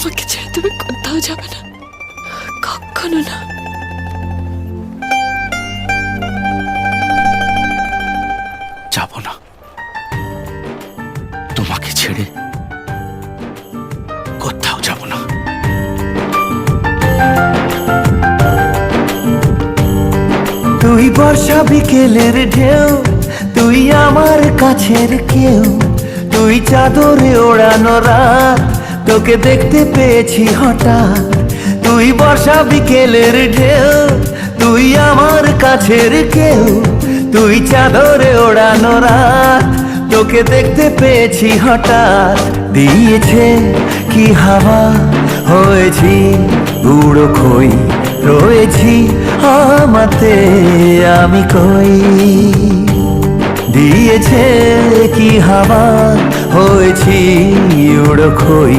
আমাকে ছেড়ে তুমি কোথাও যাবে না, কখনো না। যাব না, তোমাকে ছেড়ে কোথাও যাব না। তুই বর্ষা বিকেলের ঢেউ, তুই আমার কাছের কেউ, তুই চাদরে ওড়ানো রাত, তোকে দেখতে পেয়েছি হঠাৎ। তুই বর্ষা বিকেলের ঢেউ, তুই আমার কাছের কেউ, তুই চাদরে ওড়ানো রাত, তোকে দেখতে পেয়েছি হঠাৎ। দিয়েছে কি হাওয়া, হয়েছি বুড়ো খই, রয়েছি আমাতে আমি কই। দিয়েছে কি হাওয়া, হয়েছি উড়ো খই,